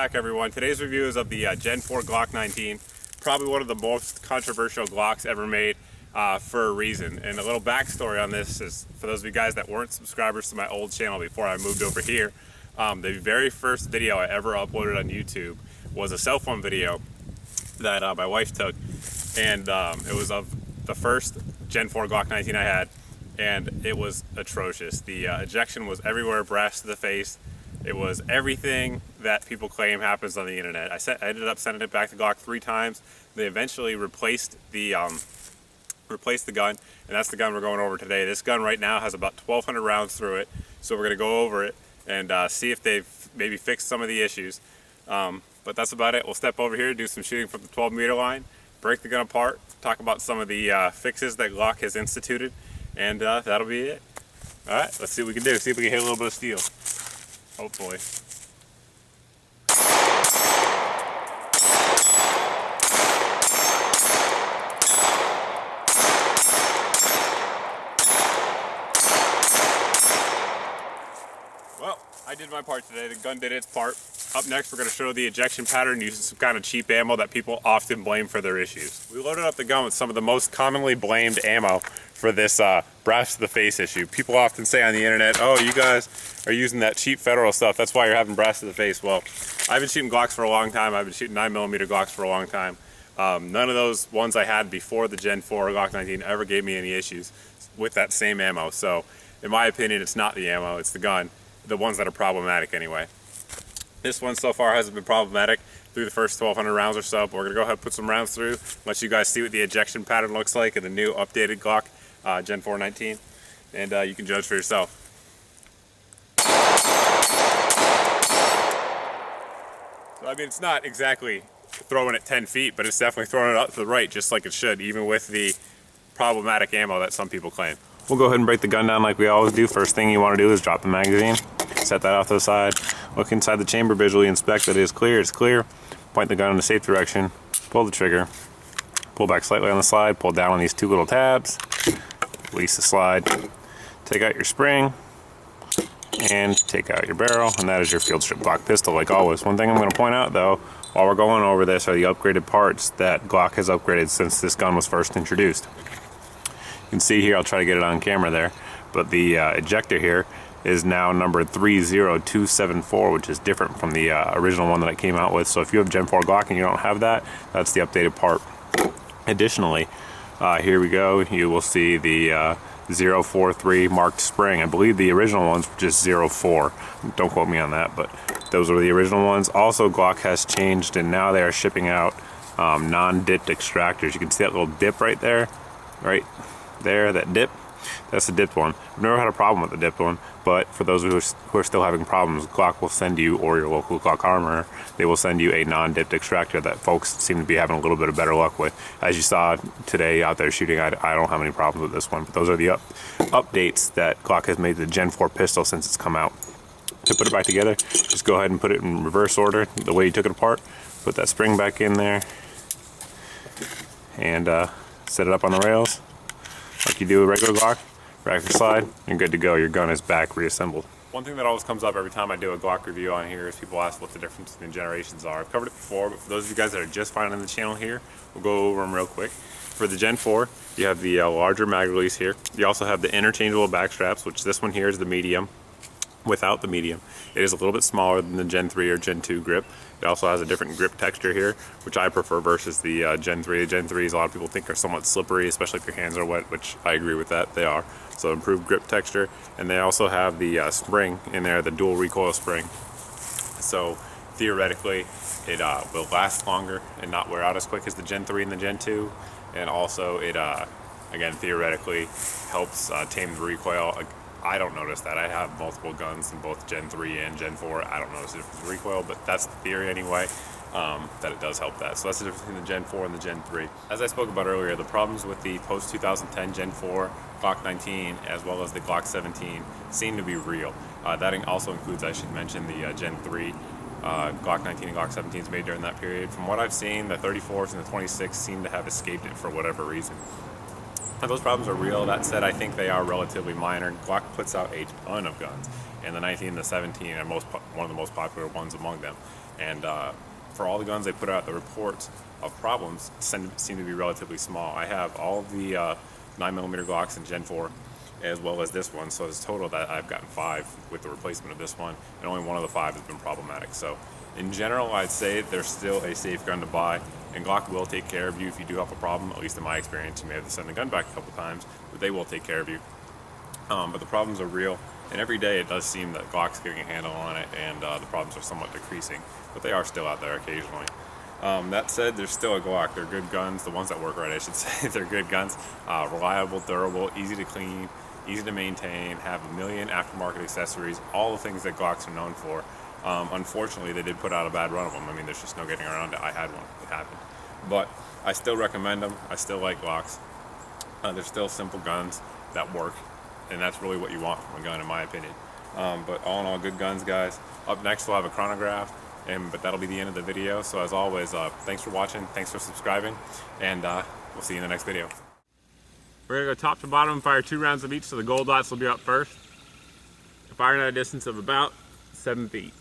back, everyone. Today's review is of the Gen 4 Glock 19, probably one of the most controversial Glocks ever made for a reason. And a little backstory on this is, for those of you guys that weren't subscribers to my old channel before I moved over here, the very first video I ever uploaded on YouTube was a cell phone video that my wife took, and it was of the first Gen 4 Glock 19 I had, and it was atrocious. The ejection was everywhere, brass to the face. It was everything that people claim happens on the internet. I ended up sending it back to Glock 3 times. They eventually replaced the gun, and that's the gun we're going over today. This gun right now has about 1,200 rounds through it, so we're going to go over it and see if they've maybe fixed some of the issues. But that's about it. We'll step over here, do some shooting from the 12-meter line, break the gun apart, talk about some of the fixes that Glock has instituted, and that'll be it. All right, let's see what we can do. See if we can hit a little bit of steel. Hopefully. Well, I did my part today. The gun did its part. Up next, we're going to show the ejection pattern using some kind of cheap ammo that people often blame for their issues. We loaded up the gun with some of the most commonly blamed ammo for this brass to the face issue. People often say on the internet, oh, you guys are using that cheap Federal stuff, that's why you're having brass to the face. Well, I've been shooting Glocks for a long time. I've been shooting 9mm Glocks for a long time. None of those ones I had before the Gen 4 Glock 19 ever gave me any issues with that same ammo. So in my opinion, it's not the ammo, it's the gun, the ones that are problematic anyway. This one so far hasn't been problematic through the first 1,200 rounds or so, but we're gonna go ahead and put some rounds through, let you guys see what the ejection pattern looks like in the new updated Glock Gen 4 19, and you can judge for yourself. So, I mean, it's not exactly throwing it 10 feet, but it's definitely throwing it up to the right, just like it should, even with the problematic ammo that some people claim. We'll go ahead and break the gun down like we always do. First thing you want to do is drop the magazine, set that off to the side, look inside the chamber, visually inspect that it is clear, it's clear, point the gun in the safe direction, pull the trigger, pull back slightly on the slide, pull down on these two little tabs, release the slide, take out your spring, and take out your barrel, and that is your field strip Glock pistol like always. One thing I'm going to point out though, while we're going over this, are the upgraded parts that Glock has upgraded since this gun was first introduced. You can see here, I'll try to get it on camera there, but the ejector here is now number 30274, which is different from the original one that I came out with. So if you have Gen 4 Glock and you don't have that, that's the updated part. Additionally, here we go, you will see the 043 marked spring. I believe the original ones were just 04. Don't quote me on that, but those are the original ones. Also, Glock has changed, and now they are shipping out non-dipped extractors. You can see that little dip right there, that dip. That's the dipped one. I've never had a problem with the dipped one, but for those who are still having problems, Glock will send you, or your local Glock armorer, they will send you a non-dipped extractor that folks seem to be having a little bit of better luck with. As you saw today out there shooting, I don't have any problems with this one, but those are the updates that Glock has made to the Gen 4 pistol since it's come out. To put it back together, just go ahead and put it in reverse order, the way you took it apart. Put that spring back in there, and set it up on the rails like you do a regular Glock. Back to slide, and good to go. Your gun is back reassembled. One thing that always comes up every time I do a Glock review on here is people ask what the difference in generations are. I've covered it before, but for those of you guys that are just finding the channel here, we'll go over them real quick. For the Gen 4, you have the larger mag release here. You also have the interchangeable back straps, which this one here is the medium. Without the medium, it is a little bit smaller than the Gen 3 or Gen 2 grip. It also has a different grip texture here, which I prefer versus the Gen 3. The Gen 3s, a lot of people think are somewhat slippery, especially if your hands are wet, which I agree with that, they are. So improved grip texture, and they also have the spring in there, the dual recoil spring. So theoretically, it will last longer and not wear out as quick as the Gen 3 and the Gen 2. And also it, again, theoretically helps tame the recoil. I don't notice that. I have multiple guns in both Gen 3 and Gen 4. I don't notice the difference in recoil, but that's the theory anyway, that it does help that. So that's the difference between the Gen 4 and the Gen 3. As I spoke about earlier, the problems with the post-2010 Gen 4 Glock 19 as well as the Glock 17 seem to be real. That also includes, I should mention, the Gen 3 Glock 19 and Glock 17s made during that period. From what I've seen, the 34s and the 26s seem to have escaped it for whatever reason. Those problems are real. That said, I think they are relatively minor. Glock puts out a ton of guns, and the 19 and the 17 are one of the most popular ones among them. And for all the guns they put out, the reports of problems seem to be relatively small. I have all of the 9mm Glocks in Gen 4, as well as this one, so it's total that I've gotten 5 with the replacement of this one, and only one of the 5 has been problematic. So in general, I'd say they're still a safe gun to buy, and Glock will take care of you if you do have a problem. At least in my experience, you may have to send the gun back a couple times, but they will take care of you. But the problems are real, and every day it does seem that Glock's getting a handle on it, and the problems are somewhat decreasing, but they are still out there occasionally. That said, there's still a Glock. They're good guns. The ones that work right, I should say. They're good guns. Reliable, durable, easy to clean, easy to maintain, have a million aftermarket accessories, all the things that Glocks are known for. Unfortunately, they did put out a bad run of them. I mean, there's just no getting around it. I had one. It happened. But I still recommend them. I still like Glocks. They're still simple guns that work, and that's really what you want from a gun, in my opinion. But all in all, good guns, guys. Up next, we'll have a chronograph. But that'll be the end of the video. So as always, thanks for watching, thanks for subscribing, and we'll see you in the next video. We're gonna go top to bottom and fire 2 rounds of each, so the gold dots will be up first. Firing at a distance of about 7 feet.